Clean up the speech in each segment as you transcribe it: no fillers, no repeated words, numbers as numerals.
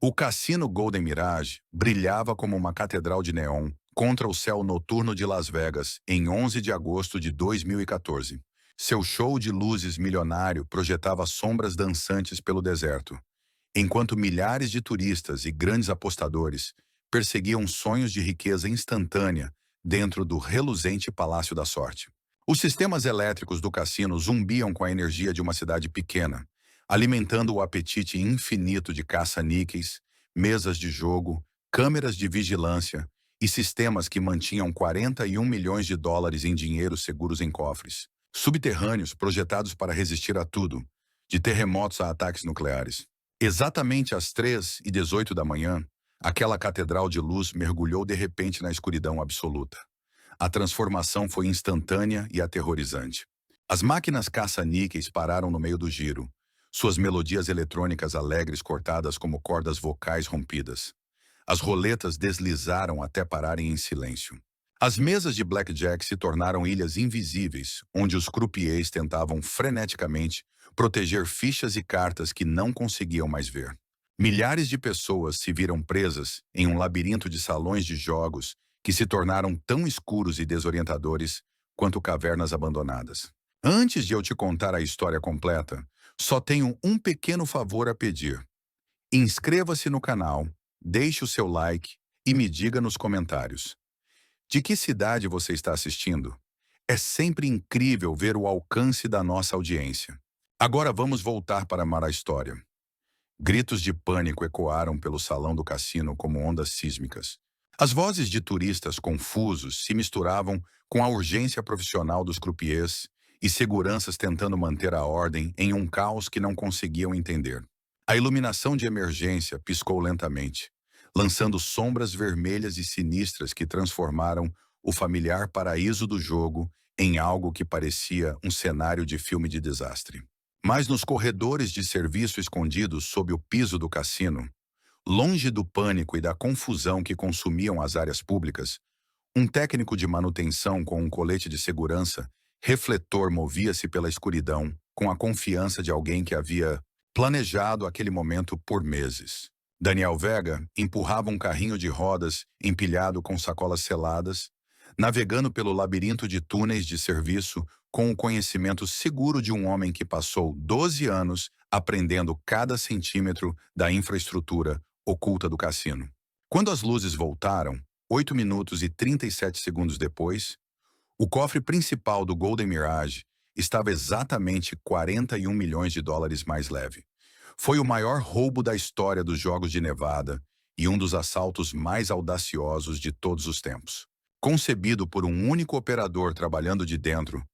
O cassino Golden Mirage brilhava como uma catedral de neon contra o céu noturno de Las Vegas em 11 de agosto de 2014. Seu show de luzes milionário projetava sombras dançantes pelo deserto, enquanto milhares de turistas e grandes apostadores perseguiam sonhos de riqueza instantânea dentro do reluzente Palácio da Sorte. Os sistemas elétricos do cassino zumbiam com a energia de uma cidade pequena, alimentando o apetite infinito de caça-níqueis, mesas de jogo, câmeras de vigilância e sistemas que mantinham 41 milhões de dólares em dinheiro seguros em cofres, subterrâneos projetados para resistir a tudo, de terremotos a ataques nucleares. Exatamente às 3h18 da manhã, aquela catedral de luz mergulhou de repente na escuridão absoluta. A transformação foi instantânea e aterrorizante. As máquinas caça-níqueis pararam no meio do giro, suas melodias eletrônicas alegres cortadas como cordas vocais rompidas. As roletas deslizaram até pararem em silêncio. As mesas de blackjack se tornaram ilhas invisíveis, onde os croupiers tentavam freneticamente proteger fichas e cartas que não conseguiam mais ver. Milhares de pessoas se viram presas em um labirinto de salões de jogos que se tornaram tão escuros e desorientadores quanto cavernas abandonadas. Antes de eu te contar a história completa, só tenho um pequeno favor a pedir. Inscreva-se no canal, deixe o seu like e me diga nos comentários: de que cidade você está assistindo? É sempre incrível ver o alcance da nossa audiência. Agora vamos voltar para a história. Gritos de pânico ecoaram pelo salão do cassino como ondas sísmicas. As vozes de turistas confusos se misturavam com a urgência profissional dos croupiers e seguranças tentando manter a ordem em um caos que não conseguiam entender. A iluminação de emergência piscou lentamente, lançando sombras vermelhas e sinistras que transformaram o familiar paraíso do jogo em algo que parecia um cenário de filme de desastre. Mas nos corredores de serviço escondidos sob o piso do cassino, longe do pânico e da confusão que consumiam as áreas públicas, um técnico de manutenção com um colete de segurança refletor movia-se pela escuridão com a confiança de alguém que havia planejado aquele momento por meses. Daniel Vega empurrava um carrinho de rodas empilhado com sacolas seladas, navegando pelo labirinto de túneis de serviço com o conhecimento seguro de um homem que passou 12 anos aprendendo cada centímetro da infraestrutura oculta do cassino. Quando as luzes voltaram, 8 minutos e 37 segundos depois, o cofre principal do Golden Mirage estava exatamente 41 milhões de dólares mais leve. Foi o maior roubo da história dos Jogos de Nevada e um dos assaltos mais audaciosos de todos os tempos. Concebido por um único operador trabalhando de dentro,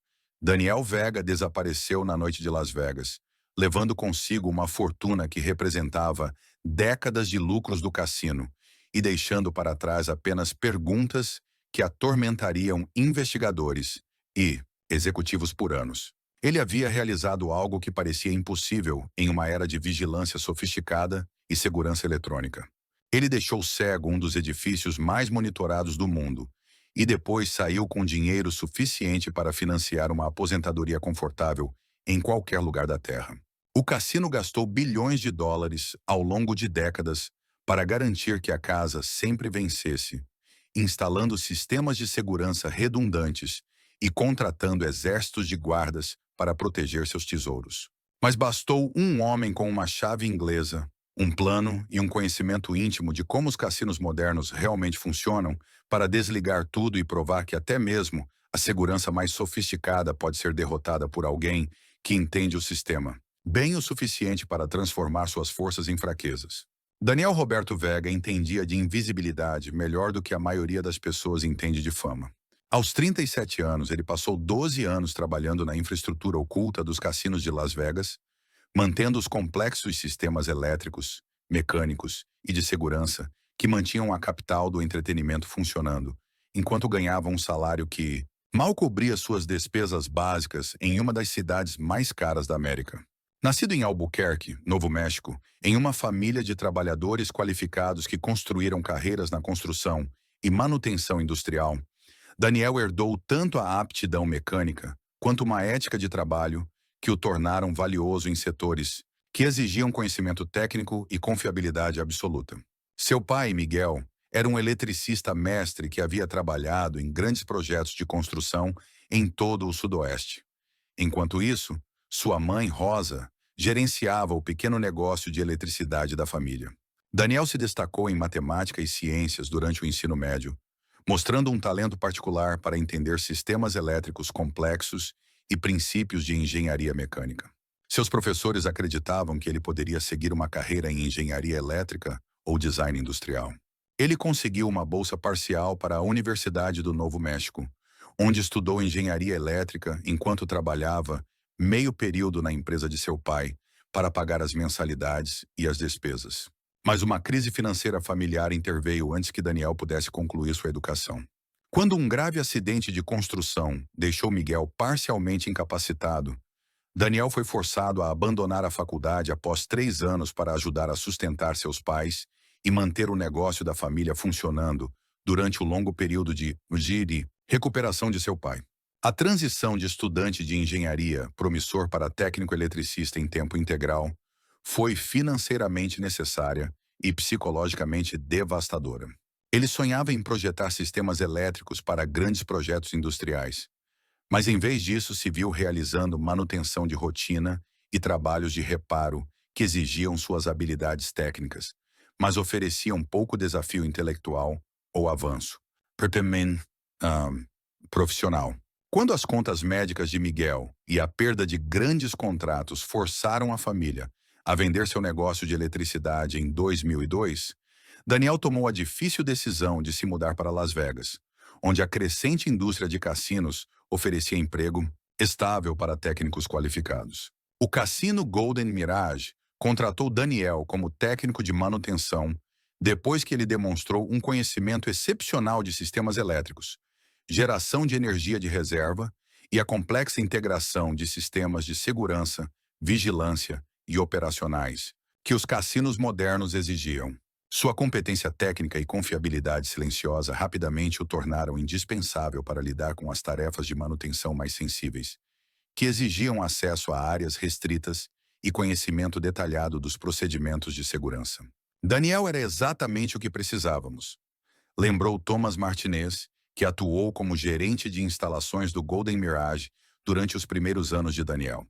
Daniel Vega desapareceu na noite de Las Vegas, levando consigo uma fortuna que representava décadas de lucros do cassino e deixando para trás apenas perguntas que atormentariam investigadores e executivos por anos. Ele havia realizado algo que parecia impossível em uma era de vigilância sofisticada e segurança eletrônica. Ele deixou cego um dos edifícios mais monitorados do mundo e depois saiu com dinheiro suficiente para financiar uma aposentadoria confortável em qualquer lugar da Terra. O cassino gastou bilhões de dólares ao longo de décadas para garantir que a casa sempre vencesse, instalando sistemas de segurança redundantes e contratando exércitos de guardas para proteger seus tesouros. Mas bastou um homem com uma chave inglesa, um plano e um conhecimento íntimo de como os cassinos modernos realmente funcionam para desligar tudo e provar que até mesmo a segurança mais sofisticada pode ser derrotada por alguém que entende o sistema bem o suficiente para transformar suas forças em fraquezas. Daniel Roberto Vega entendia de invisibilidade melhor do que a maioria das pessoas entende de fama. Aos 37 anos, ele passou 12 anos trabalhando na infraestrutura oculta dos cassinos de Las Vegas, mantendo os complexos sistemas elétricos, mecânicos e de segurança que mantinham a capital do entretenimento funcionando, enquanto ganhava um salário que mal cobria suas despesas básicas em uma das cidades mais caras da América. Nascido em Albuquerque, Novo México, em uma família de trabalhadores qualificados que construíram carreiras na construção e manutenção industrial, Daniel herdou tanto a aptidão mecânica quanto uma ética de trabalho que o tornaram valioso em setores que exigiam conhecimento técnico e confiabilidade absoluta. Seu pai, Miguel, era um eletricista mestre que havia trabalhado em grandes projetos de construção em todo o Sudoeste. Enquanto isso, sua mãe, Rosa, gerenciava o pequeno negócio de eletricidade da família. Daniel se destacou em matemática e ciências durante o ensino médio, mostrando um talento particular para entender sistemas elétricos complexos e princípios de engenharia mecânica. Seus professores acreditavam que ele poderia seguir uma carreira em engenharia elétrica ou design industrial. Ele conseguiu uma bolsa parcial para a Universidade do Novo México, onde estudou engenharia elétrica enquanto trabalhava meio período na empresa de seu pai para pagar as mensalidades e as despesas. Mas uma crise financeira familiar interveio antes que Daniel pudesse concluir sua educação. Quando um grave acidente de construção deixou Miguel parcialmente incapacitado, Daniel foi forçado a abandonar a faculdade após 3 anos para ajudar a sustentar seus pais e manter o negócio da família funcionando durante o longo período de recuperação de seu pai. A transição de estudante de engenharia promissor para técnico eletricista em tempo integral foi financeiramente necessária e psicologicamente devastadora. Ele sonhava em projetar sistemas elétricos para grandes projetos industriais, mas em vez disso se viu realizando manutenção de rotina e trabalhos de reparo que exigiam suas habilidades técnicas, mas ofereciam pouco desafio intelectual ou avanço profissional. Quando as contas médicas de Miguel e a perda de grandes contratos forçaram a família a vender seu negócio de eletricidade em 2002, Daniel tomou a difícil decisão de se mudar para Las Vegas, onde a crescente indústria de cassinos oferecia emprego estável para técnicos qualificados. O cassino Golden Mirage contratou Daniel como técnico de manutenção depois que ele demonstrou um conhecimento excepcional de sistemas elétricos, geração de energia de reserva e a complexa integração de sistemas de segurança, vigilância e operacionais que os cassinos modernos exigiam. Sua competência técnica e confiabilidade silenciosa rapidamente o tornaram indispensável para lidar com as tarefas de manutenção mais sensíveis, que exigiam acesso a áreas restritas e conhecimento detalhado dos procedimentos de segurança. Daniel era exatamente o que precisávamos, lembrou Thomas Martinez, que atuou como gerente de instalações do Golden Mirage durante os primeiros anos de Daniel.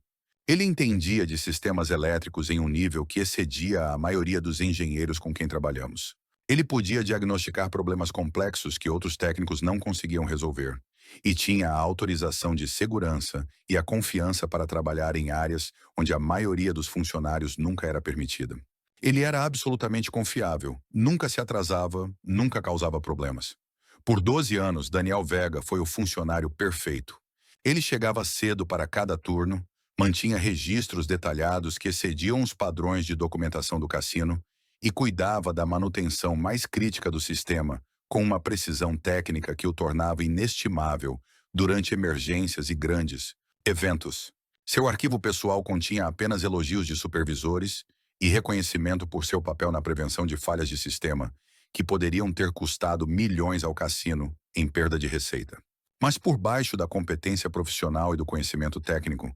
Ele entendia de sistemas elétricos em um nível que excedia a maioria dos engenheiros com quem trabalhamos. Ele podia diagnosticar problemas complexos que outros técnicos não conseguiam resolver, e tinha a autorização de segurança e a confiança para trabalhar em áreas onde a maioria dos funcionários nunca era permitida. Ele era absolutamente confiável, nunca se atrasava, nunca causava problemas. Por 12 anos, Daniel Vega foi o funcionário perfeito. Ele chegava cedo para cada turno, mantinha registros detalhados que excediam os padrões de documentação do cassino e cuidava da manutenção mais crítica do sistema com uma precisão técnica que o tornava inestimável durante emergências e grandes eventos. Seu arquivo pessoal continha apenas elogios de supervisores e reconhecimento por seu papel na prevenção de falhas de sistema, que poderiam ter custado milhões ao cassino em perda de receita. Mas por baixo da competência profissional e do conhecimento técnico,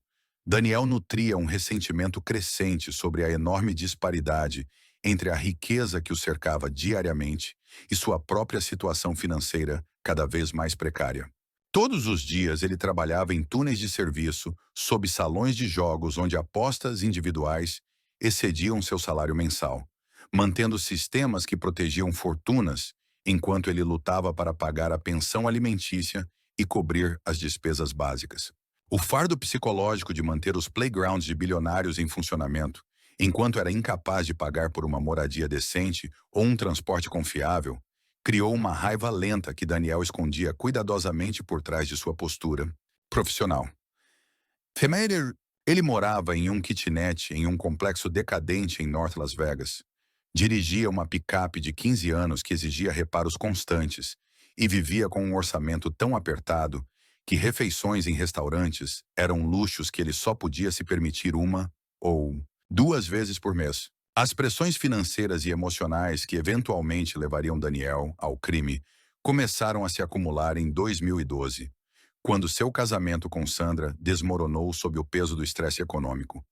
Daniel nutria um ressentimento crescente sobre a enorme disparidade entre a riqueza que o cercava diariamente e sua própria situação financeira cada vez mais precária. Todos os dias ele trabalhava em túneis de serviço, sob salões de jogos onde apostas individuais excediam seu salário mensal, mantendo sistemas que protegiam fortunas enquanto ele lutava para pagar a pensão alimentícia e cobrir as despesas básicas. O fardo psicológico de manter os playgrounds de bilionários em funcionamento, enquanto era incapaz de pagar por uma moradia decente ou um transporte confiável, criou uma raiva lenta que Daniel escondia cuidadosamente por trás de sua postura profissional. Ele morava em um kitnet em um complexo decadente em North Las Vegas. Dirigia uma picape de 15 anos que exigia reparos constantes e vivia com um orçamento tão apertado que refeições em restaurantes eram luxos que ele só podia se permitir uma ou 2 vezes por mês. As pressões financeiras e emocionais que eventualmente levariam Daniel ao crime começaram a se acumular em 2012, quando seu casamento com Sandra desmoronou sob o peso do estresse econômico.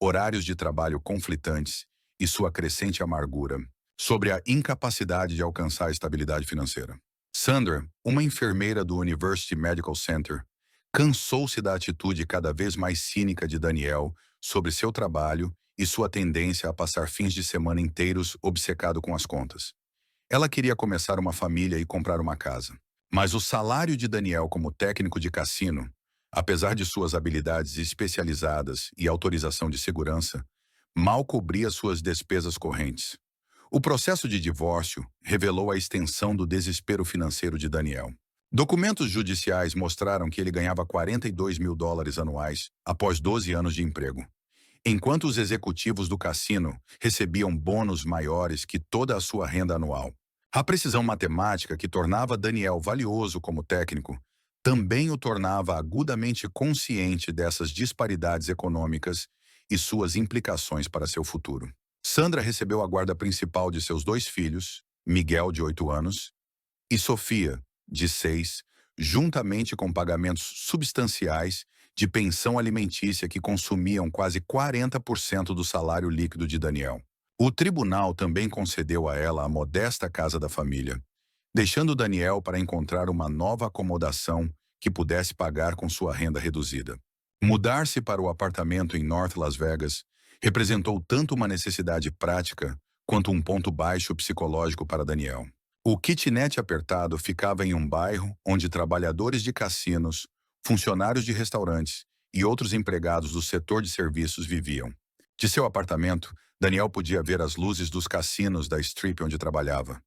horários de trabalho conflitantes e sua crescente amargura sobre a incapacidade de alcançar a estabilidade financeira. Sandra, uma enfermeira do University Medical Center, cansou-se da atitude cada vez mais cínica de Daniel sobre seu trabalho e sua tendência a passar fins de semana inteiros obcecado com as contas. Ela queria começar uma família e comprar uma casa. Mas o salário de Daniel como técnico de cassino, apesar de suas habilidades especializadas e autorização de segurança, mal cobria suas despesas correntes. O processo de divórcio revelou a extensão do desespero financeiro de Daniel. Documentos judiciais mostraram que ele ganhava US$ 42.000 anuais após 12 anos de emprego, enquanto os executivos do cassino recebiam bônus maiores que toda a sua renda anual. A precisão matemática que tornava Daniel valioso como técnico também o tornava agudamente consciente dessas disparidades econômicas e suas implicações para seu futuro. Sandra recebeu a guarda principal de seus 2 filhos, Miguel, de 8 anos, e Sofia, de 6, juntamente com pagamentos substanciais de pensão alimentícia que consumiam quase 40% do salário líquido de Daniel. O tribunal também concedeu a ela a modesta casa da família, deixando Daniel para encontrar uma nova acomodação que pudesse pagar com sua renda reduzida. Mudar-se para o apartamento em North Las Vegas representou tanto uma necessidade prática quanto um ponto baixo psicológico para Daniel. O kitnet apertado ficava em um bairro onde trabalhadores de cassinos, funcionários de restaurantes e outros empregados do setor de serviços viviam. De seu apartamento, Daniel podia ver as luzes dos cassinos da Strip onde trabalhava.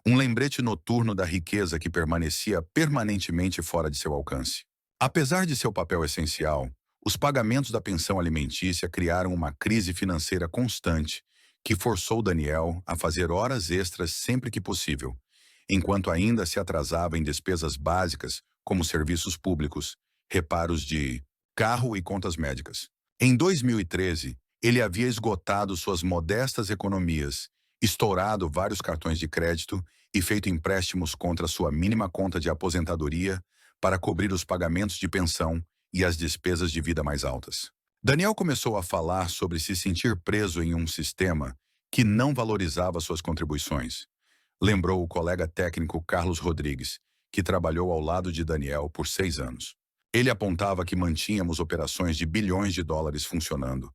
Um lembrete noturno da riqueza que permanecia permanentemente fora de seu alcance. Apesar de seu papel essencial, os pagamentos da pensão alimentícia criaram uma crise financeira constante que forçou Daniel a fazer horas extras sempre que possível, enquanto ainda se atrasava em despesas básicas como serviços públicos, reparos de carro e contas médicas. Em 2013, ele havia esgotado suas modestas economias, estourado vários cartões de crédito e feito empréstimos contra sua mínima conta de aposentadoria para cobrir os pagamentos de pensão e as despesas de vida mais altas. Daniel começou a falar sobre se sentir preso em um sistema que não valorizava suas contribuições. Lembrou o colega técnico Carlos Rodrigues, que trabalhou ao lado de Daniel por 6 anos. Ele apontava que mantínhamos operações de bilhões de dólares funcionando,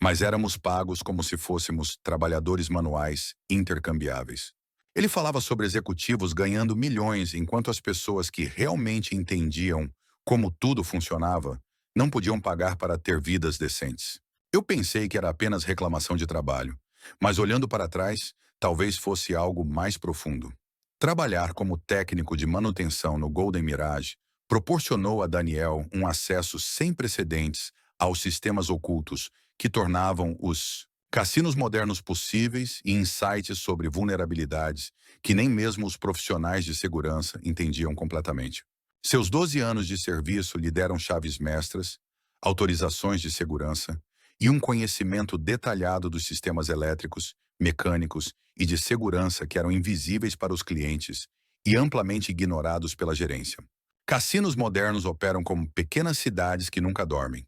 mas éramos pagos como se fôssemos trabalhadores manuais intercambiáveis. Ele falava sobre executivos ganhando milhões enquanto as pessoas que realmente entendiam como tudo funcionava não podiam pagar para ter vidas decentes. Eu pensei que era apenas reclamação de trabalho, mas olhando para trás, talvez fosse algo mais profundo. Trabalhar como técnico de manutenção no Golden Mirage proporcionou a Daniel um acesso sem precedentes aos sistemas ocultos que tornavam os cassinos modernos possíveis e insights sobre vulnerabilidades que nem mesmo os profissionais de segurança entendiam completamente. Seus 12 anos de serviço lhe deram chaves mestras, autorizações de segurança e um conhecimento detalhado dos sistemas elétricos, mecânicos e de segurança que eram invisíveis para os clientes e amplamente ignorados pela gerência. Cassinos modernos operam como pequenas cidades que nunca dormem,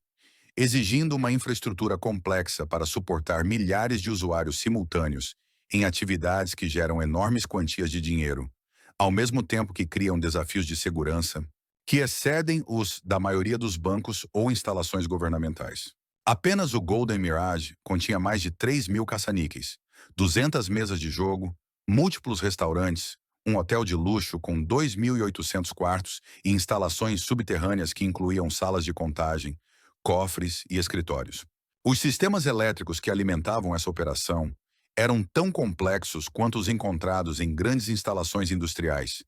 exigindo uma infraestrutura complexa para suportar milhares de usuários simultâneos em atividades que geram enormes quantias de dinheiro, ao mesmo tempo que criam desafios de segurança que excedem os da maioria dos bancos ou instalações governamentais. Apenas o Golden Mirage continha mais de 3.000 caça-níqueis, 200 mesas de jogo, múltiplos restaurantes, um hotel de luxo com 2.800 quartos e instalações subterrâneas que incluíam salas de contagem, cofres e escritórios. Os sistemas elétricos que alimentavam essa operação eram tão complexos quanto os encontrados em grandes instalações industriais,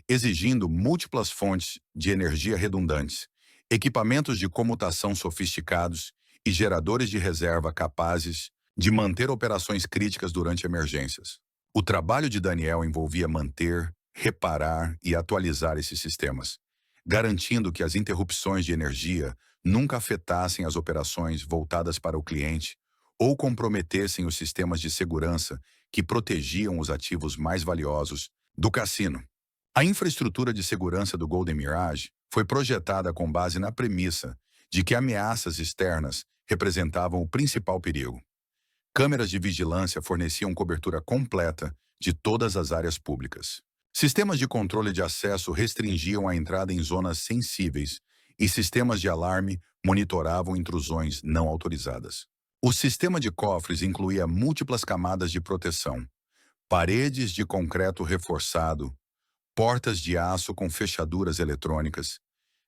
exigindo múltiplas fontes de energia redundantes, equipamentos de comutação sofisticados e geradores de reserva capazes de manter operações críticas durante emergências. O trabalho de Daniel envolvia manter, reparar e atualizar esses sistemas, garantindo que as interrupções de energia nunca afetassem as operações voltadas para o cliente ou comprometessem os sistemas de segurança que protegiam os ativos mais valiosos do cassino. A infraestrutura de segurança do Golden Mirage foi projetada com base na premissa de que ameaças externas representavam o principal perigo. Câmeras de vigilância forneciam cobertura completa de todas as áreas públicas. Sistemas de controle de acesso restringiam a entrada em zonas sensíveis e sistemas de alarme monitoravam intrusões não autorizadas. O sistema de cofres incluía múltiplas camadas de proteção, paredes de concreto reforçado, portas de aço com fechaduras eletrônicas,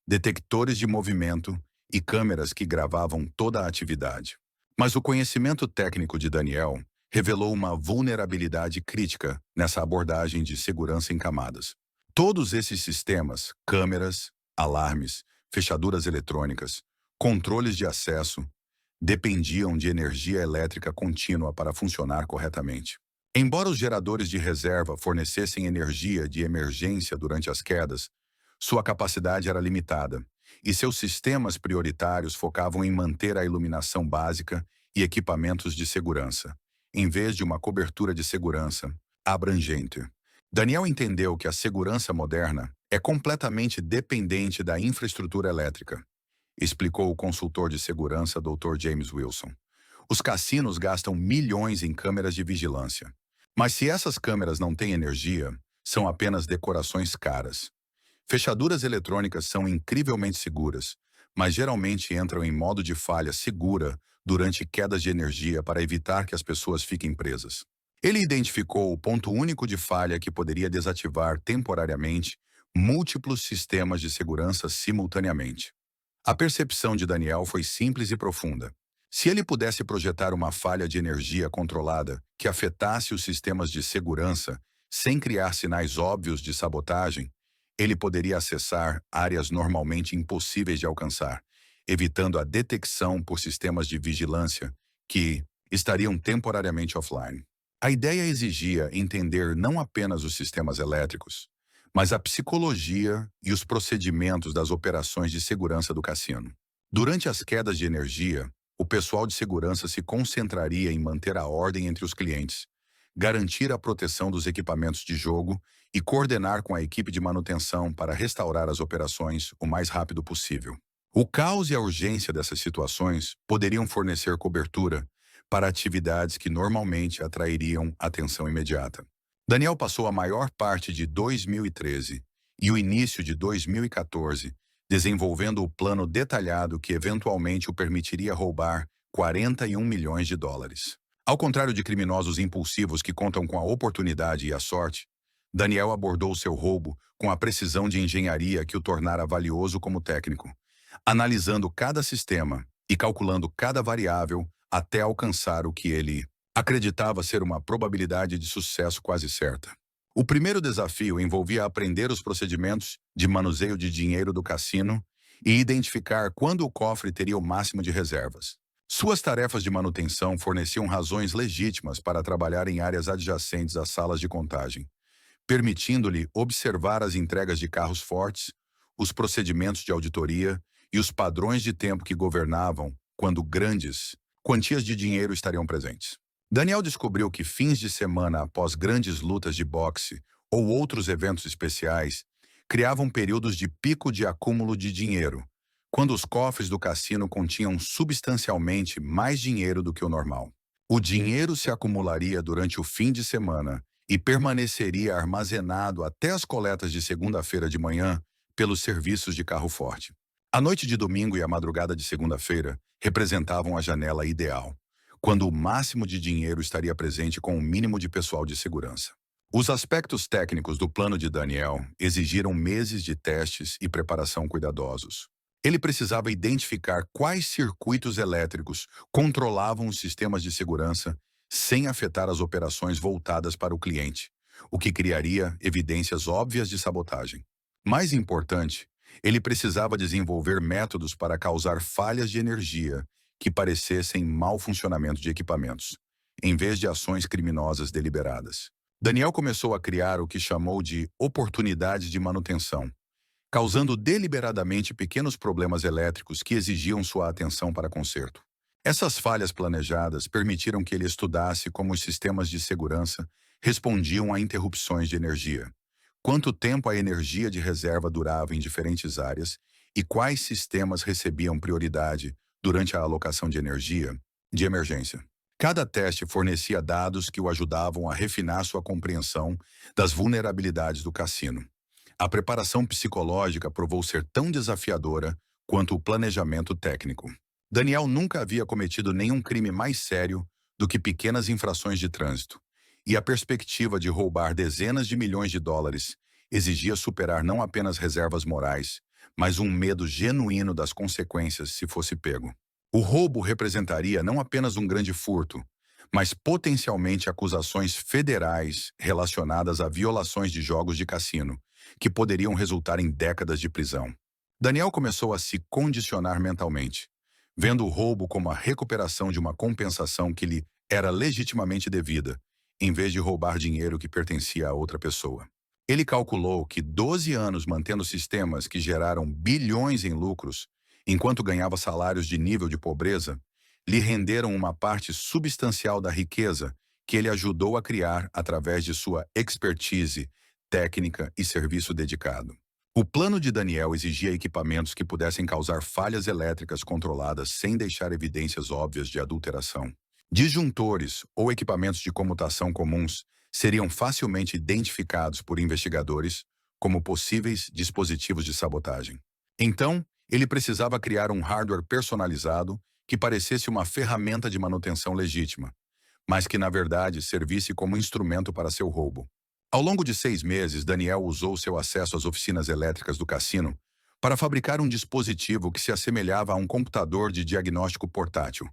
detectores de movimento e câmeras que gravavam toda a atividade. Mas o conhecimento técnico de Daniel revelou uma vulnerabilidade crítica nessa abordagem de segurança em camadas. Todos esses sistemas, câmeras, alarmes, fechaduras eletrônicas, controles de acesso, dependiam de energia elétrica contínua para funcionar corretamente. Embora os geradores de reserva fornecessem energia de emergência durante as quedas, sua capacidade era limitada, e seus sistemas prioritários focavam em manter a iluminação básica e equipamentos de segurança, em vez de uma cobertura de segurança abrangente. Daniel entendeu que a segurança moderna é completamente dependente da infraestrutura elétrica, explicou o consultor de segurança Dr. James Wilson. Os cassinos gastam milhões em câmeras de vigilância. Mas se essas câmeras não têm energia, são apenas decorações caras. Fechaduras eletrônicas são incrivelmente seguras, mas geralmente entram em modo de falha segura durante quedas de energia para evitar que as pessoas fiquem presas. Ele identificou o ponto único de falha que poderia desativar temporariamente múltiplos sistemas de segurança simultaneamente. A percepção de Daniel foi simples e profunda. Se ele pudesse projetar uma falha de energia controlada que afetasse os sistemas de segurança sem criar sinais óbvios de sabotagem, ele poderia acessar áreas normalmente impossíveis de alcançar, evitando a detecção por sistemas de vigilância que estariam temporariamente offline. A ideia exigia entender não apenas os sistemas elétricos, mas a psicologia e os procedimentos das operações de segurança do cassino. Durante as quedas de energia, o pessoal de segurança se concentraria em manter a ordem entre os clientes, garantir a proteção dos equipamentos de jogo e coordenar com a equipe de manutenção para restaurar as operações o mais rápido possível. O caos e a urgência dessas situações poderiam fornecer cobertura para atividades que normalmente atrairiam atenção imediata. Daniel passou a maior parte de 2013 e o início de 2014 desenvolvendo o plano detalhado que eventualmente o permitiria roubar 41 milhões de dólares. Ao contrário de criminosos impulsivos que contam com a oportunidade e a sorte, Daniel abordou seu roubo com a precisão de engenharia que o tornara valioso como técnico, analisando cada sistema e calculando cada variável até alcançar o que ele acreditava ser uma probabilidade de sucesso quase certa. O primeiro desafio envolvia aprender os procedimentos de manuseio de dinheiro do cassino e identificar quando o cofre teria o máximo de reservas. Suas tarefas de manutenção forneciam razões legítimas para trabalhar em áreas adjacentes às salas de contagem, permitindo-lhe observar as entregas de carros fortes, os procedimentos de auditoria e os padrões de tempo que governavam quando grandes quantias de dinheiro estariam presentes. Daniel descobriu que fins de semana após grandes lutas de boxe ou outros eventos especiais criavam períodos de pico de acúmulo de dinheiro, quando os cofres do cassino continham substancialmente mais dinheiro do que o normal. O dinheiro se acumularia durante o fim de semana e permaneceria armazenado até as coletas de segunda-feira de manhã pelos serviços de carro forte. A noite de domingo e a madrugada de segunda-feira representavam a janela ideal, quando o máximo de dinheiro estaria presente com o mínimo de pessoal de segurança. Os aspectos técnicos do plano de Daniel exigiram meses de testes e preparação cuidadosos. Ele precisava identificar quais circuitos elétricos controlavam os sistemas de segurança sem afetar as operações voltadas para o cliente, o que criaria evidências óbvias de sabotagem. Mais importante, ele precisava desenvolver métodos para causar falhas de energia que parecessem mau funcionamento de equipamentos, em vez de ações criminosas deliberadas. Daniel começou a criar o que chamou de oportunidades de manutenção, causando deliberadamente pequenos problemas elétricos que exigiam sua atenção para conserto. Essas falhas planejadas permitiram que ele estudasse como os sistemas de segurança respondiam a interrupções de energia, quanto tempo a energia de reserva durava em diferentes áreas e quais sistemas recebiam prioridade durante a alocação de energia de emergência. Cada teste fornecia dados que o ajudavam a refinar sua compreensão das vulnerabilidades do cassino. A preparação psicológica provou ser tão desafiadora quanto o planejamento técnico. Daniel nunca havia cometido nenhum crime mais sério do que pequenas infrações de trânsito, e a perspectiva de roubar dezenas de milhões de dólares exigia superar não apenas reservas morais, mas um medo genuíno das consequências se fosse pego. O roubo representaria não apenas um grande furto, mas potencialmente acusações federais relacionadas a violações de jogos de cassino, que poderiam resultar em décadas de prisão. Daniel começou a se condicionar mentalmente, vendo o roubo como a recuperação de uma compensação que lhe era legitimamente devida, em vez de roubar dinheiro que pertencia a outra pessoa. Ele calculou que 12 anos mantendo sistemas que geraram bilhões em lucros, enquanto ganhava salários de nível de pobreza, lhe renderam uma parte substancial da riqueza que ele ajudou a criar através de sua expertise, técnica e serviço dedicado. O plano de Daniel exigia equipamentos que pudessem causar falhas elétricas controladas sem deixar evidências óbvias de adulteração. Disjuntores ou equipamentos de comutação comuns seriam facilmente identificados por investigadores como possíveis dispositivos de sabotagem. Então, ele precisava criar um hardware personalizado que parecesse uma ferramenta de manutenção legítima, mas que, na verdade, servisse como instrumento para seu roubo. Ao longo de 6 meses, Daniel usou seu acesso às oficinas elétricas do cassino para fabricar um dispositivo que se assemelhava a um computador de diagnóstico portátil,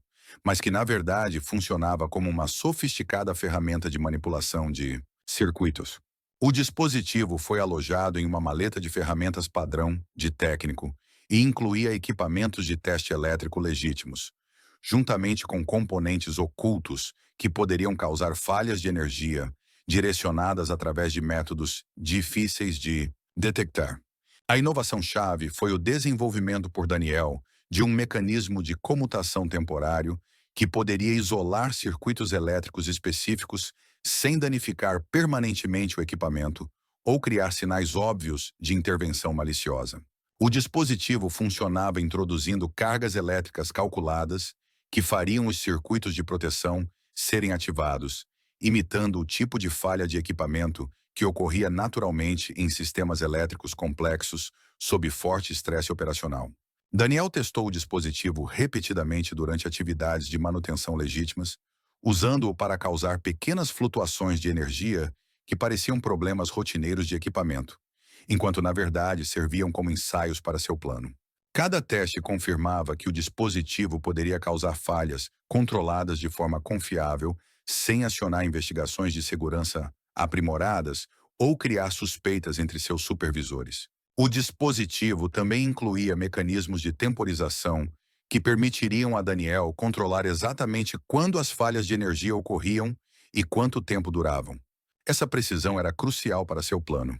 mas que, na verdade, funcionava como uma sofisticada ferramenta de manipulação de circuitos. O dispositivo foi alojado em uma maleta de ferramentas padrão de técnico e incluía equipamentos de teste elétrico legítimos, juntamente com componentes ocultos que poderiam causar falhas de energia direcionadas através de métodos difíceis de detectar. A inovação-chave foi o desenvolvimento por Daniel de um mecanismo de comutação temporário que poderia isolar circuitos elétricos específicos sem danificar permanentemente o equipamento ou criar sinais óbvios de intervenção maliciosa. O dispositivo funcionava introduzindo cargas elétricas calculadas que fariam os circuitos de proteção serem ativados, imitando o tipo de falha de equipamento que ocorria naturalmente em sistemas elétricos complexos sob forte estresse operacional. Daniel testou o dispositivo repetidamente durante atividades de manutenção legítimas, usando-o para causar pequenas flutuações de energia que pareciam problemas rotineiros de equipamento, enquanto na verdade serviam como ensaios para seu plano. Cada teste confirmava que o dispositivo poderia causar falhas controladas de forma confiável, sem acionar investigações de segurança aprimoradas ou criar suspeitas entre seus supervisores. O dispositivo também incluía mecanismos de temporização que permitiriam a Daniel controlar exatamente quando as falhas de energia ocorriam e quanto tempo duravam. Essa precisão era crucial para seu plano,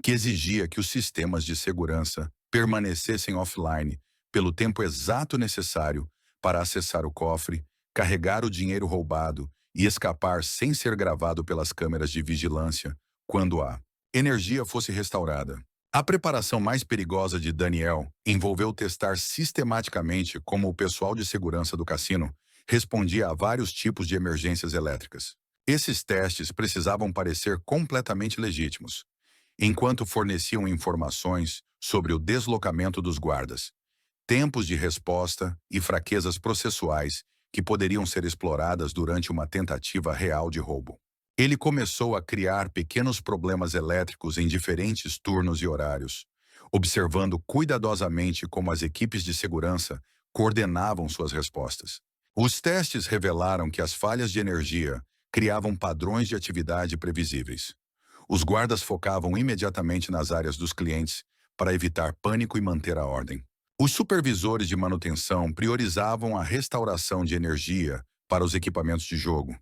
que exigia que os sistemas de segurança permanecessem offline pelo tempo exato necessário para acessar o cofre, carregar o dinheiro roubado e escapar sem ser gravado pelas câmeras de vigilância quando a energia fosse restaurada. A preparação mais perigosa de Daniel envolveu testar sistematicamente como o pessoal de segurança do cassino respondia a vários tipos de emergências elétricas. Esses testes precisavam parecer completamente legítimos, enquanto forneciam informações sobre o deslocamento dos guardas, tempos de resposta e fraquezas processuais que poderiam ser exploradas durante uma tentativa real de roubo. Ele começou a criar pequenos problemas elétricos em diferentes turnos e horários, observando cuidadosamente como as equipes de segurança coordenavam suas respostas. Os testes revelaram que as falhas de energia criavam padrões de atividade previsíveis. Os guardas focavam imediatamente nas áreas dos clientes para evitar pânico e manter a ordem. Os supervisores de manutenção priorizavam a restauração de energia para os equipamentos de jogo,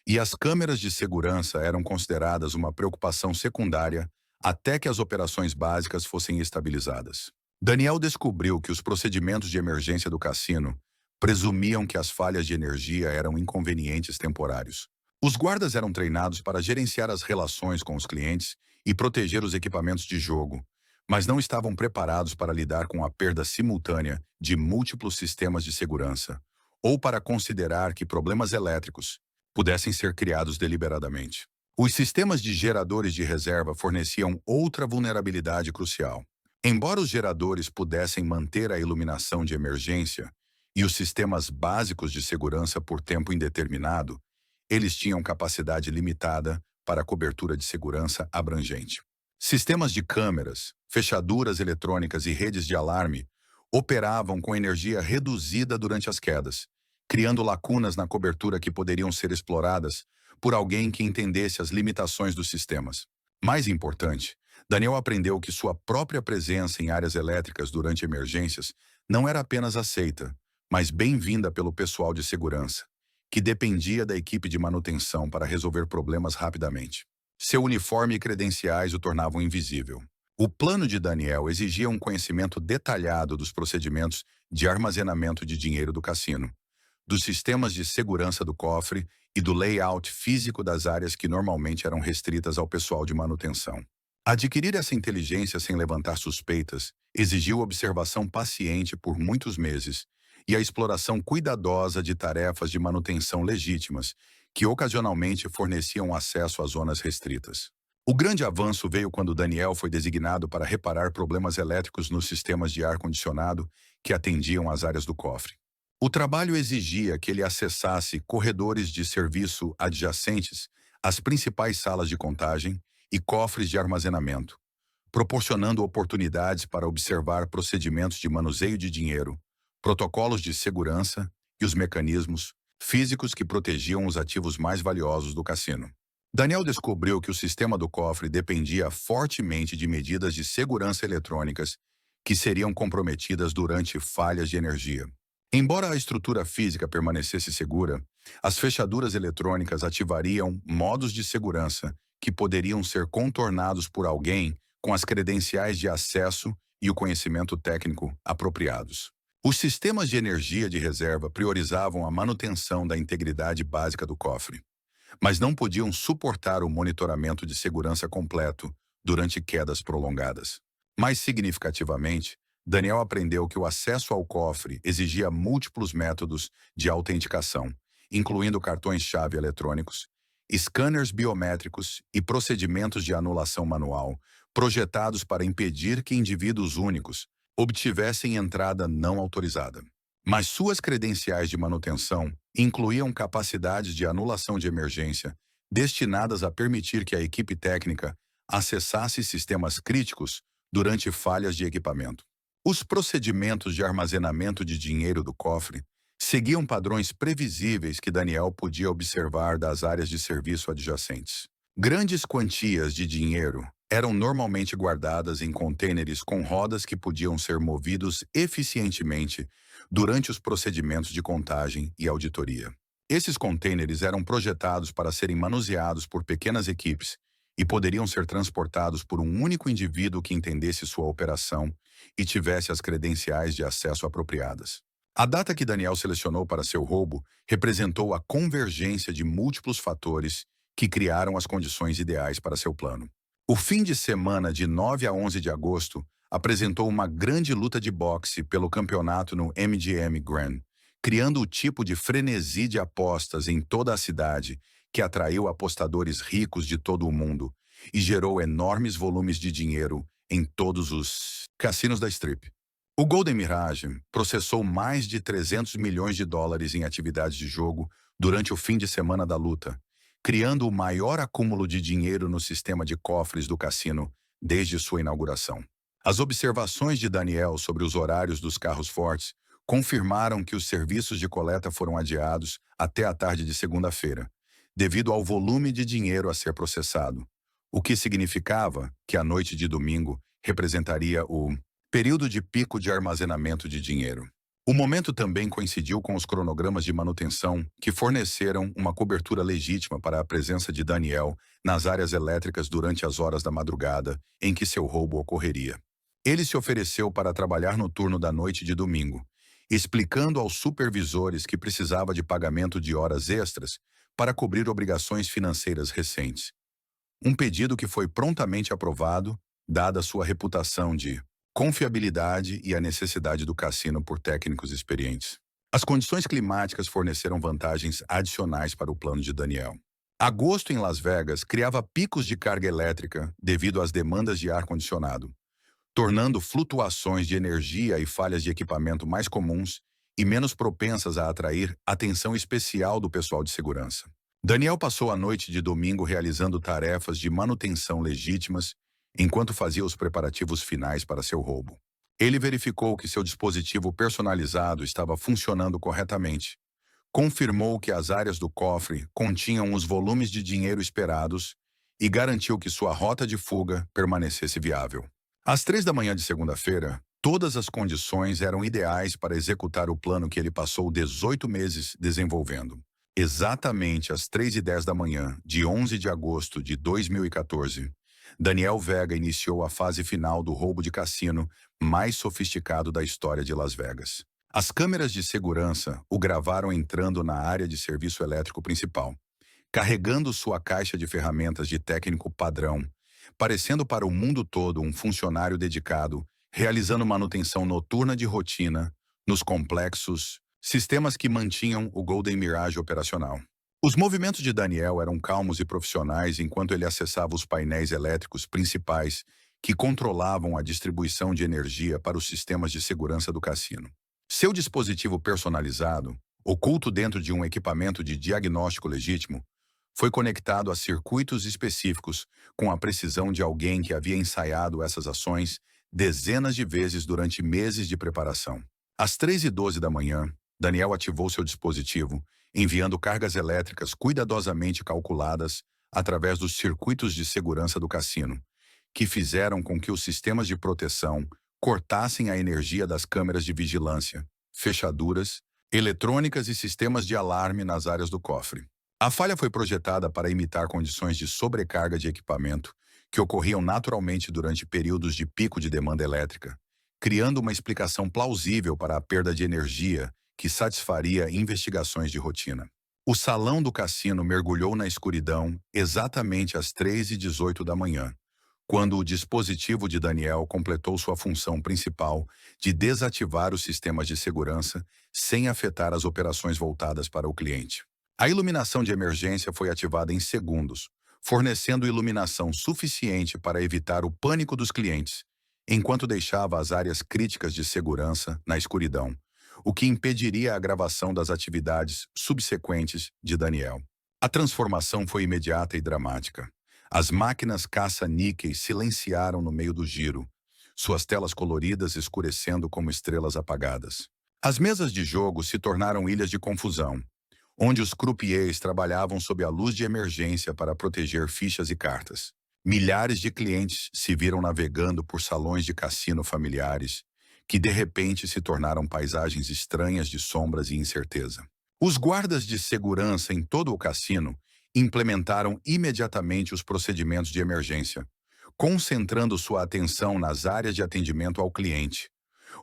e as câmeras de segurança eram consideradas uma preocupação secundária até que as operações básicas fossem estabilizadas. Daniel descobriu que os procedimentos de emergência do cassino presumiam que as falhas de energia eram inconvenientes temporários. Os guardas eram treinados para gerenciar as relações com os clientes e proteger os equipamentos de jogo, mas não estavam preparados para lidar com a perda simultânea de múltiplos sistemas de segurança, ou para considerar que problemas elétricos pudessem ser criados deliberadamente. Os sistemas de geradores de reserva forneciam outra vulnerabilidade crucial. Embora os geradores pudessem manter a iluminação de emergência e os sistemas básicos de segurança por tempo indeterminado, eles tinham capacidade limitada para a cobertura de segurança abrangente. Sistemas de câmeras, fechaduras eletrônicas e redes de alarme operavam com energia reduzida durante as quedas, criando lacunas na cobertura que poderiam ser exploradas por alguém que entendesse as limitações dos sistemas. Mais importante, Daniel aprendeu que sua própria presença em áreas elétricas durante emergências não era apenas aceita, mas bem-vinda pelo pessoal de segurança, que dependia da equipe de manutenção para resolver problemas rapidamente. Seu uniforme e credenciais o tornavam invisível. O plano de Daniel exigia um conhecimento detalhado dos procedimentos de armazenamento de dinheiro do cassino, dos sistemas de segurança do cofre e do layout físico das áreas que normalmente eram restritas ao pessoal de manutenção. Adquirir essa inteligência sem levantar suspeitas exigiu observação paciente por muitos meses e a exploração cuidadosa de tarefas de manutenção legítimas, que ocasionalmente forneciam acesso a zonas restritas. O grande avanço veio quando Daniel foi designado para reparar problemas elétricos nos sistemas de ar-condicionado que atendiam às áreas do cofre. O trabalho exigia que ele acessasse corredores de serviço adjacentes às principais salas de contagem e cofres de armazenamento, proporcionando oportunidades para observar procedimentos de manuseio de dinheiro, protocolos de segurança e os mecanismos físicos que protegiam os ativos mais valiosos do cassino. Daniel descobriu que o sistema do cofre dependia fortemente de medidas de segurança eletrônicas que seriam comprometidas durante falhas de energia. Embora a estrutura física permanecesse segura, as fechaduras eletrônicas ativariam modos de segurança que poderiam ser contornados por alguém com as credenciais de acesso e o conhecimento técnico apropriados. Os sistemas de energia de reserva priorizavam a manutenção da integridade básica do cofre, mas não podiam suportar o monitoramento de segurança completo durante quedas prolongadas. Mais significativamente, Daniel aprendeu que o acesso ao cofre exigia múltiplos métodos de autenticação, incluindo cartões-chave eletrônicos, scanners biométricos e procedimentos de anulação manual, projetados para impedir que indivíduos únicos obtivessem entrada não autorizada. Mas suas credenciais de manutenção incluíam capacidades de anulação de emergência, destinadas a permitir que a equipe técnica acessasse sistemas críticos durante falhas de equipamento. Os procedimentos de armazenamento de dinheiro do cofre seguiam padrões previsíveis que Daniel podia observar das áreas de serviço adjacentes. Grandes quantias de dinheiro eram normalmente guardadas em contêineres com rodas que podiam ser movidos eficientemente durante os procedimentos de contagem e auditoria. Esses contêineres eram projetados para serem manuseados por pequenas equipes e poderiam ser transportados por um único indivíduo que entendesse sua operação e tivesse as credenciais de acesso apropriadas. A data que Daniel selecionou para seu roubo representou a convergência de múltiplos fatores que criaram as condições ideais para seu plano. O fim de semana de 9 a 11 de agosto apresentou uma grande luta de boxe pelo campeonato no MGM Grand, criando o tipo de frenesi de apostas em toda a cidade que atraiu apostadores ricos de todo o mundo e gerou enormes volumes de dinheiro em todos os cassinos da Strip. O Golden Mirage processou mais de 300 milhões de dólares em atividades de jogo durante o fim de semana da luta, criando o maior acúmulo de dinheiro no sistema de cofres do cassino desde sua inauguração. As observações de Daniel sobre os horários dos carros fortes confirmaram que os serviços de coleta foram adiados até a tarde de segunda-feira, devido ao volume de dinheiro a ser processado, o que significava que a noite de domingo representaria o período de pico de armazenamento de dinheiro. O momento também coincidiu com os cronogramas de manutenção que forneceram uma cobertura legítima para a presença de Daniel nas áreas elétricas durante as horas da madrugada em que seu roubo ocorreria. Ele se ofereceu para trabalhar no turno da noite de domingo, explicando aos supervisores que precisava de pagamento de horas extras para cobrir obrigações financeiras recentes. Um pedido que foi prontamente aprovado dada sua reputação de confiabilidade e a necessidade do cassino por técnicos experientes. As condições climáticas forneceram vantagens adicionais para o plano de Daniel. Agosto em Las Vegas criava picos de carga elétrica devido às demandas de ar-condicionado, tornando flutuações de energia e falhas de equipamento mais comuns e menos propensas a atrair atenção especial do pessoal de segurança. Daniel passou a noite de domingo realizando tarefas de manutenção legítimas enquanto fazia os preparativos finais para seu roubo. Ele verificou que seu dispositivo personalizado estava funcionando corretamente, confirmou que as áreas do cofre continham os volumes de dinheiro esperados e garantiu que sua rota de fuga permanecesse viável. Às 3 da manhã de segunda-feira, todas as condições eram ideais para executar o plano que ele passou 18 meses desenvolvendo. Exatamente às 3h10 da manhã, de 11 de agosto de 2014, Daniel Vega iniciou a fase final do roubo de cassino mais sofisticado da história de Las Vegas. As câmeras de segurança o gravaram entrando na área de serviço elétrico principal, carregando sua caixa de ferramentas de técnico padrão, parecendo para o mundo todo um funcionário dedicado, realizando manutenção noturna de rotina nos complexos sistemas que mantinham o Golden Mirage operacional. Os movimentos de Daniel eram calmos e profissionais enquanto ele acessava os painéis elétricos principais que controlavam a distribuição de energia para os sistemas de segurança do cassino. Seu dispositivo personalizado, oculto dentro de um equipamento de diagnóstico legítimo, foi conectado a circuitos específicos com a precisão de alguém que havia ensaiado essas ações dezenas de vezes durante meses de preparação. Às 3h12 da manhã, Daniel ativou seu dispositivo, enviando cargas elétricas cuidadosamente calculadas através dos circuitos de segurança do cassino, que fizeram com que os sistemas de proteção cortassem a energia das câmeras de vigilância, fechaduras, eletrônicas e sistemas de alarme nas áreas do cofre. A falha foi projetada para imitar condições de sobrecarga de equipamento que ocorriam naturalmente durante períodos de pico de demanda elétrica, criando uma explicação plausível para a perda de energia que satisfaria investigações de rotina. O salão do cassino mergulhou na escuridão exatamente às 3h18 da manhã, quando o dispositivo de Daniel completou sua função principal de desativar os sistemas de segurança sem afetar as operações voltadas para o cliente. A iluminação de emergência foi ativada em segundos, fornecendo iluminação suficiente para evitar o pânico dos clientes, enquanto deixava as áreas críticas de segurança na escuridão, o que impediria a gravação das atividades subsequentes de Daniel. A transformação foi imediata e dramática. As máquinas caça-níqueis silenciaram no meio do giro, suas telas coloridas escurecendo como estrelas apagadas. As mesas de jogo se tornaram ilhas de confusão, onde os croupiers trabalhavam sob a luz de emergência para proteger fichas e cartas. Milhares de clientes se viram navegando por salões de cassino familiares, que de repente se tornaram paisagens estranhas de sombras e incerteza. Os guardas de segurança em todo o cassino implementaram imediatamente os procedimentos de emergência, concentrando sua atenção nas áreas de atendimento ao cliente,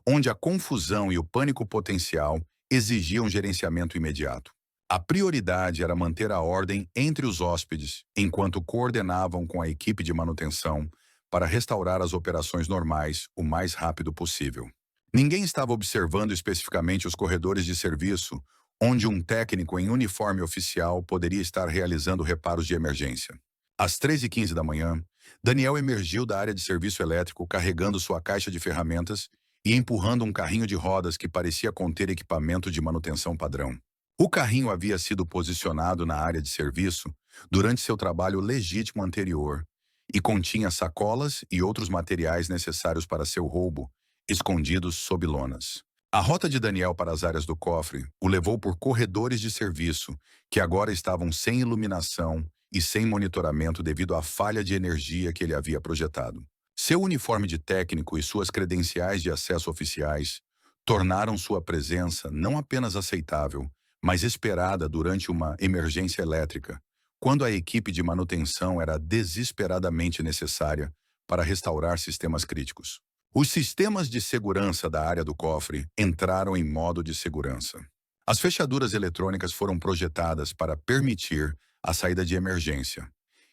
onde a confusão e o pânico potencial exigiam gerenciamento imediato. A prioridade era manter a ordem entre os hóspedes, enquanto coordenavam com a equipe de manutenção para restaurar as operações normais o mais rápido possível. Ninguém estava observando especificamente os corredores de serviço, onde um técnico em uniforme oficial poderia estar realizando reparos de emergência. Às 3h15 da manhã, Daniel emergiu da área de serviço elétrico carregando sua caixa de ferramentas e empurrando um carrinho de rodas que parecia conter equipamento de manutenção padrão. O carrinho havia sido posicionado na área de serviço durante seu trabalho legítimo anterior e continha sacolas e outros materiais necessários para seu roubo, escondidos sob lonas. A rota de Daniel para as áreas do cofre o levou por corredores de serviço que agora estavam sem iluminação e sem monitoramento devido à falha de energia que ele havia projetado. Seu uniforme de técnico e suas credenciais de acesso oficiais tornaram sua presença não apenas aceitável, mas esperada durante uma emergência elétrica, quando a equipe de manutenção era desesperadamente necessária para restaurar sistemas críticos. Os sistemas de segurança da área do cofre entraram em modo de segurança. As fechaduras eletrônicas foram projetadas para permitir a saída de emergência,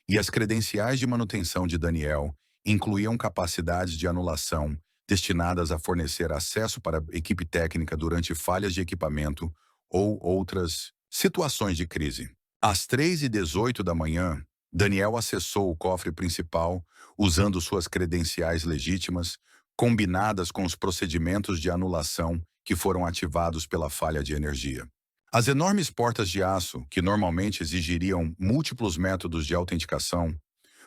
e as credenciais de manutenção de Daniel incluíam capacidades de anulação destinadas a fornecer acesso para a equipe técnica durante falhas de equipamento ou outras situações de crise. Às 3h18 da manhã, Daniel acessou o cofre principal usando suas credenciais legítimas, combinadas com os procedimentos de anulação que foram ativados pela falha de energia. As enormes portas de aço, que normalmente exigiriam múltiplos métodos de autenticação,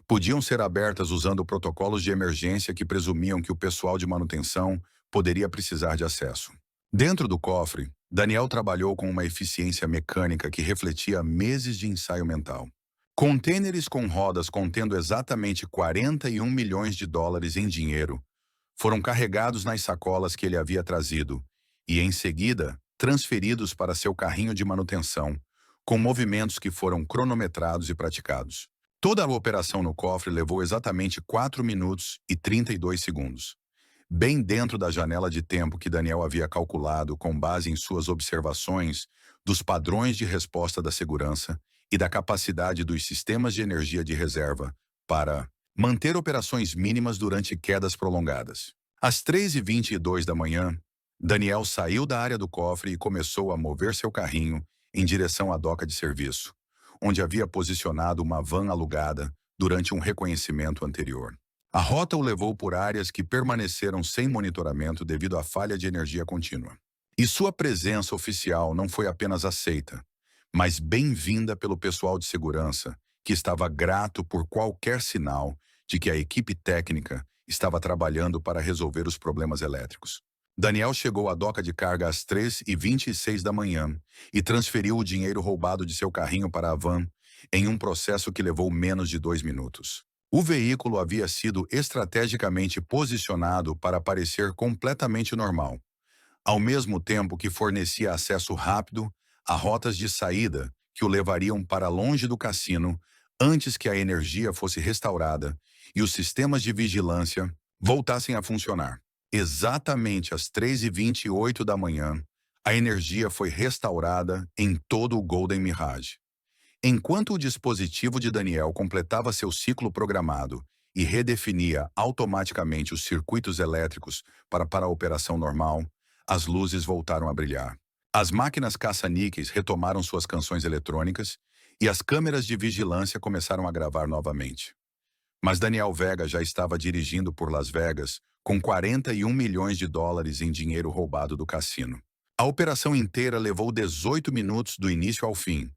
podiam ser abertas usando protocolos de emergência que presumiam que o pessoal de manutenção poderia precisar de acesso. Dentro do cofre, Daniel trabalhou com uma eficiência mecânica que refletia meses de ensaio mental. Contêineres com rodas contendo exatamente 41 milhões de dólares em dinheiro foram carregados nas sacolas que ele havia trazido e, em seguida, transferidos para seu carrinho de manutenção, com movimentos que foram cronometrados e praticados. Toda a operação no cofre levou exatamente 4 minutos e 32 segundos, bem dentro da janela de tempo que Daniel havia calculado com base em suas observações dos padrões de resposta da segurança e da capacidade dos sistemas de energia de reserva para manter operações mínimas durante quedas prolongadas. Às 3h22 da manhã, Daniel saiu da área do cofre e começou a mover seu carrinho em direção à doca de serviço, onde havia posicionado uma van alugada durante um reconhecimento anterior. A rota o levou por áreas que permaneceram sem monitoramento devido à falha de energia contínua. E sua presença oficial não foi apenas aceita, mas bem-vinda pelo pessoal de segurança, que estava grato por qualquer sinal de que a equipe técnica estava trabalhando para resolver os problemas elétricos. Daniel chegou à doca de carga às 3h26 da manhã e transferiu o dinheiro roubado de seu carrinho para a van em um processo que levou menos de 2 minutos. O veículo havia sido estrategicamente posicionado para parecer completamente normal, ao mesmo tempo que fornecia acesso rápido a rotas de saída que o levariam para longe do cassino antes que a energia fosse restaurada e os sistemas de vigilância voltassem a funcionar. Exatamente às 3h28 da manhã, a energia foi restaurada em todo o Golden Mirage. Enquanto o dispositivo de Daniel completava seu ciclo programado e redefinia automaticamente os circuitos elétricos para a operação normal, as luzes voltaram a brilhar. As máquinas caça-níqueis retomaram suas canções eletrônicas e as câmeras de vigilância começaram a gravar novamente. Mas Daniel Vega já estava dirigindo por Las Vegas com 41 milhões de dólares em dinheiro roubado do cassino. A operação inteira levou 18 minutos do início ao fim,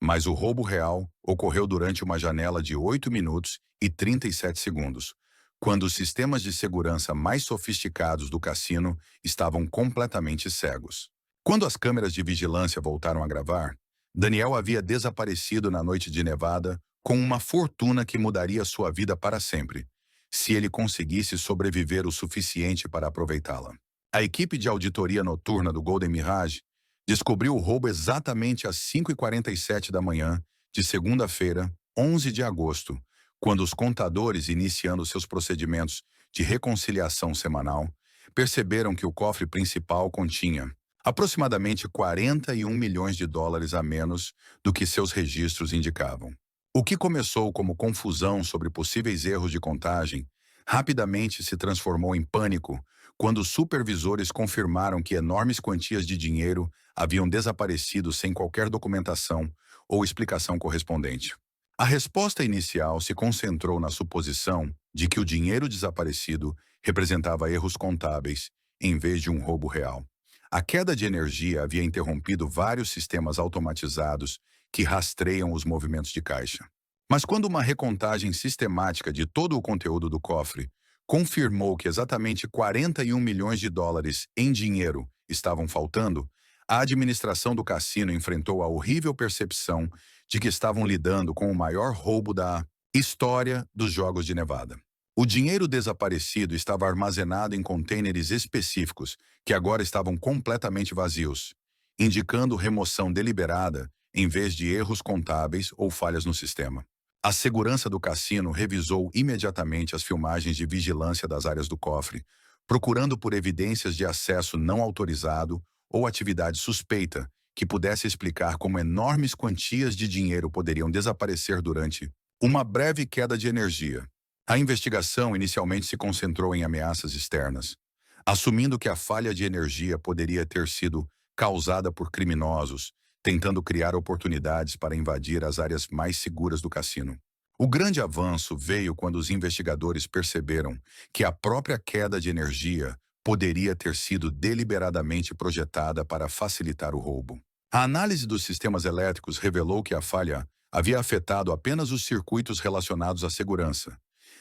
mas o roubo real ocorreu durante uma janela de 8 minutos e 37 segundos, quando os sistemas de segurança mais sofisticados do cassino estavam completamente cegos. Quando as câmeras de vigilância voltaram a gravar, Daniel havia desaparecido na noite de Nevada com uma fortuna que mudaria sua vida para sempre, se ele conseguisse sobreviver o suficiente para aproveitá-la. A equipe de auditoria noturna do Golden Mirage descobriu o roubo exatamente às 5h47 da manhã de segunda-feira, 11 de agosto, quando os contadores, iniciando seus procedimentos de reconciliação semanal, perceberam que o cofre principal continha aproximadamente 41 milhões de dólares a menos do que seus registros indicavam. O que começou como confusão sobre possíveis erros de contagem rapidamente se transformou em pânico quando os supervisores confirmaram que enormes quantias de dinheiro haviam desaparecido sem qualquer documentação ou explicação correspondente. A resposta inicial se concentrou na suposição de que o dinheiro desaparecido representava erros contábeis em vez de um roubo real. A queda de energia havia interrompido vários sistemas automatizados que rastreiam os movimentos de caixa. Mas quando uma recontagem sistemática de todo o conteúdo do cofre confirmou que exatamente 41 milhões de dólares em dinheiro estavam faltando, a administração do cassino enfrentou a horrível percepção de que estavam lidando com o maior roubo da história dos Jogos de Nevada. O dinheiro desaparecido estava armazenado em contêineres específicos que agora estavam completamente vazios, indicando remoção deliberada em vez de erros contábeis ou falhas no sistema. A segurança do cassino revisou imediatamente as filmagens de vigilância das áreas do cofre, procurando por evidências de acesso não autorizado ou atividade suspeita que pudesse explicar como enormes quantias de dinheiro poderiam desaparecer durante uma breve queda de energia. A investigação inicialmente se concentrou em ameaças externas, assumindo que a falha de energia poderia ter sido causada por criminosos, tentando criar oportunidades para invadir as áreas mais seguras do cassino. O grande avanço veio quando os investigadores perceberam que a própria queda de energia poderia ter sido deliberadamente projetada para facilitar o roubo. A análise dos sistemas elétricos revelou que a falha havia afetado apenas os circuitos relacionados à segurança,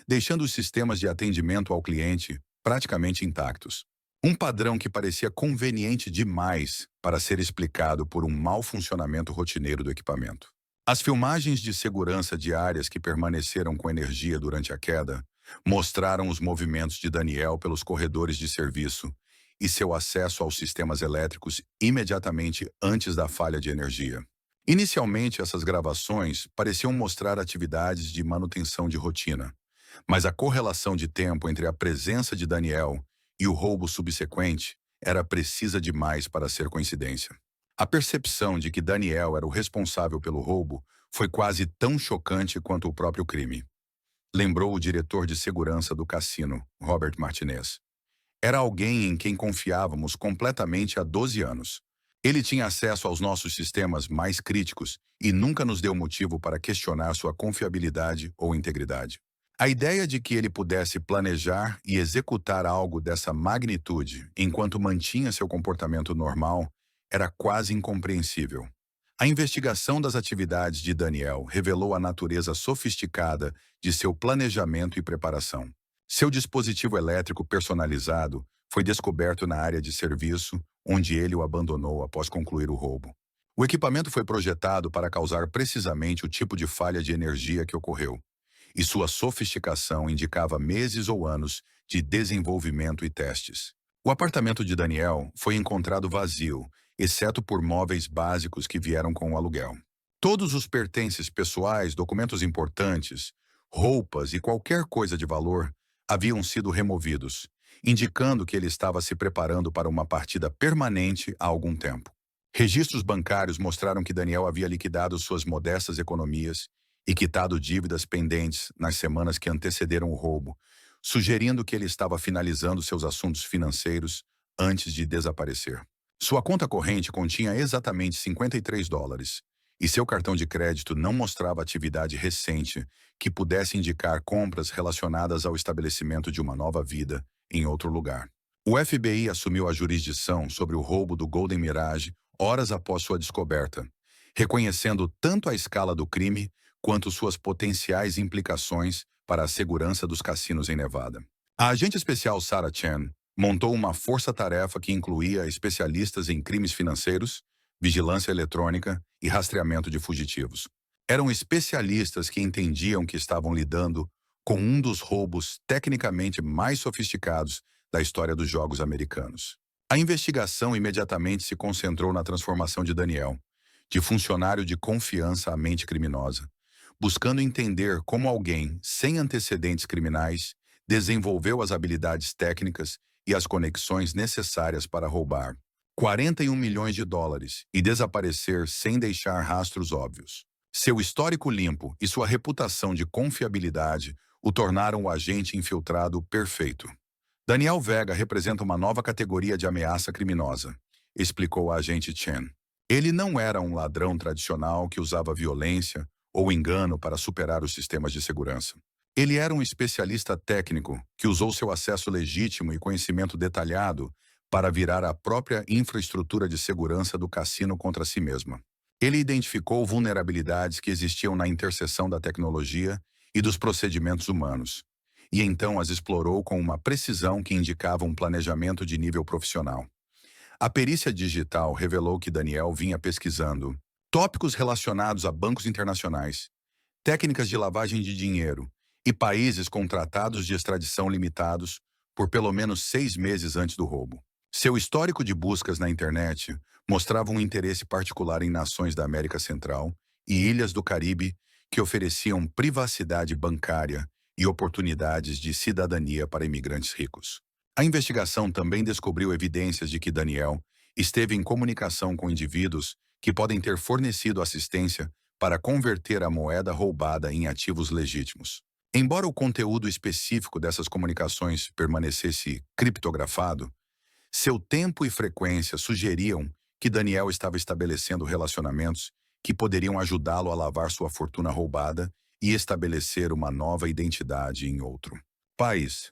deixando os sistemas de atendimento ao cliente praticamente intactos. Um padrão que parecia conveniente demais para ser explicado por um mau funcionamento rotineiro do equipamento. As filmagens de segurança diárias que permaneceram com energia durante a queda mostraram os movimentos de Daniel pelos corredores de serviço e seu acesso aos sistemas elétricos imediatamente antes da falha de energia. Inicialmente, essas gravações pareciam mostrar atividades de manutenção de rotina, mas a correlação de tempo entre a presença de Daniel e o roubo subsequente era precisa demais para ser coincidência. A percepção de que Daniel era o responsável pelo roubo foi quase tão chocante quanto o próprio crime. Lembrou o diretor de segurança do cassino, Robert Martinez. Era alguém em quem confiávamos completamente há 12 anos. Ele tinha acesso aos nossos sistemas mais críticos e nunca nos deu motivo para questionar sua confiabilidade ou integridade. A ideia de que ele pudesse planejar e executar algo dessa magnitude enquanto mantinha seu comportamento normal era quase incompreensível. A investigação das atividades de Daniel revelou a natureza sofisticada de seu planejamento e preparação. Seu dispositivo elétrico personalizado foi descoberto na área de serviço, onde ele o abandonou após concluir o roubo. O equipamento foi projetado para causar precisamente o tipo de falha de energia que ocorreu, e sua sofisticação indicava meses ou anos de desenvolvimento e testes. O apartamento de Daniel foi encontrado vazio, exceto por móveis básicos que vieram com o aluguel. Todos os pertences pessoais, documentos importantes, roupas e qualquer coisa de valor haviam sido removidos, indicando que ele estava se preparando para uma partida permanente há algum tempo. Registros bancários mostraram que Daniel havia liquidado suas modestas economias e quitado dívidas pendentes nas semanas que antecederam o roubo, sugerindo que ele estava finalizando seus assuntos financeiros antes de desaparecer. Sua conta corrente continha exatamente $53, e seu cartão de crédito não mostrava atividade recente que pudesse indicar compras relacionadas ao estabelecimento de uma nova vida em outro lugar. O FBI assumiu a jurisdição sobre o roubo do Golden Mirage horas após sua descoberta, reconhecendo tanto a escala do crime quanto suas potenciais implicações para a segurança dos cassinos em Nevada. A agente especial Sarah Chen montou uma força-tarefa que incluía especialistas em crimes financeiros, vigilância eletrônica e rastreamento de fugitivos. Eram especialistas que entendiam que estavam lidando com um dos roubos tecnicamente mais sofisticados da história dos jogos americanos. A investigação imediatamente se concentrou na transformação de Daniel, de funcionário de confiança à mente criminosa, buscando entender como alguém sem antecedentes criminais desenvolveu as habilidades técnicas e as conexões necessárias para roubar $41 milhões e desaparecer sem deixar rastros óbvios. Seu histórico limpo e sua reputação de confiabilidade o tornaram o agente infiltrado perfeito. Daniel Vega representa uma nova categoria de ameaça criminosa, explicou a agente Chen. Ele não era um ladrão tradicional que usava violência ou engano para superar os sistemas de segurança. Ele era um especialista técnico que usou seu acesso legítimo e conhecimento detalhado para virar a própria infraestrutura de segurança do cassino contra si mesma. Ele identificou vulnerabilidades que existiam na interseção da tecnologia e dos procedimentos humanos, e então as explorou com uma precisão que indicava um planejamento de nível profissional. A perícia digital revelou que Daniel vinha pesquisando tópicos relacionados a bancos internacionais, técnicas de lavagem de dinheiro e países com tratados de extradição limitados por pelo menos 6 meses antes do roubo. Seu histórico de buscas na internet mostrava um interesse particular em nações da América Central e ilhas do Caribe que ofereciam privacidade bancária e oportunidades de cidadania para imigrantes ricos. A investigação também descobriu evidências de que Daniel esteve em comunicação com indivíduos que podem ter fornecido assistência para converter a moeda roubada em ativos legítimos. Embora o conteúdo específico dessas comunicações permanecesse criptografado, seu tempo e frequência sugeriam que Daniel estava estabelecendo relacionamentos que poderiam ajudá-lo a lavar sua fortuna roubada e estabelecer uma nova identidade em outro país.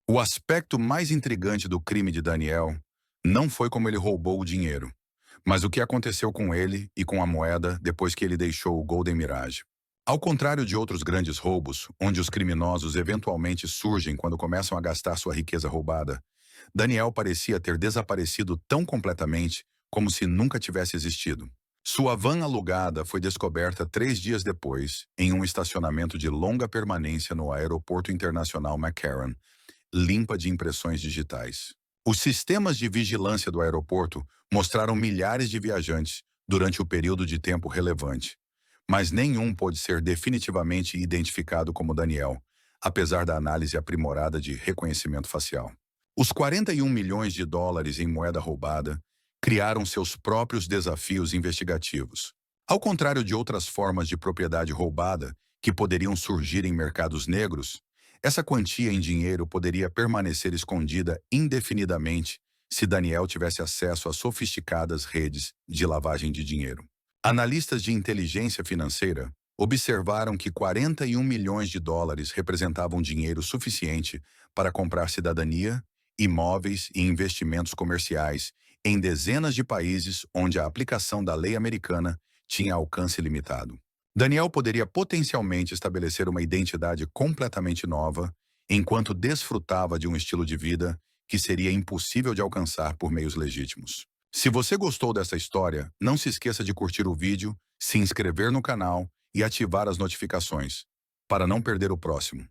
O aspecto mais intrigante do crime de Daniel não foi como ele roubou o dinheiro, mas o que aconteceu com ele e com a moeda depois que ele deixou o Golden Mirage. Ao contrário de outros grandes roubos, onde os criminosos eventualmente surgem quando começam a gastar sua riqueza roubada, Daniel parecia ter desaparecido tão completamente como se nunca tivesse existido. Sua van alugada foi descoberta 3 dias depois, em um estacionamento de longa permanência no Aeroporto Internacional McCarran, limpa de impressões digitais. Os sistemas de vigilância do aeroporto mostraram milhares de viajantes durante o período de tempo relevante, mas nenhum pôde ser definitivamente identificado como Daniel, apesar da análise aprimorada de reconhecimento facial. Os 41 milhões de dólares em moeda roubada criaram seus próprios desafios investigativos. Ao contrário de outras formas de propriedade roubada que poderiam surgir em mercados negros, essa quantia em dinheiro poderia permanecer escondida indefinidamente se Daniel tivesse acesso a sofisticadas redes de lavagem de dinheiro. Analistas de inteligência financeira observaram que 41 milhões de dólares representavam dinheiro suficiente para comprar cidadania, imóveis e investimentos comerciais em dezenas de países onde a aplicação da lei americana tinha alcance limitado. Daniel poderia potencialmente estabelecer uma identidade completamente nova, enquanto desfrutava de um estilo de vida que seria impossível de alcançar por meios legítimos. Se você gostou dessa história, não se esqueça de curtir o vídeo, se inscrever no canal e ativar as notificações, para não perder o próximo.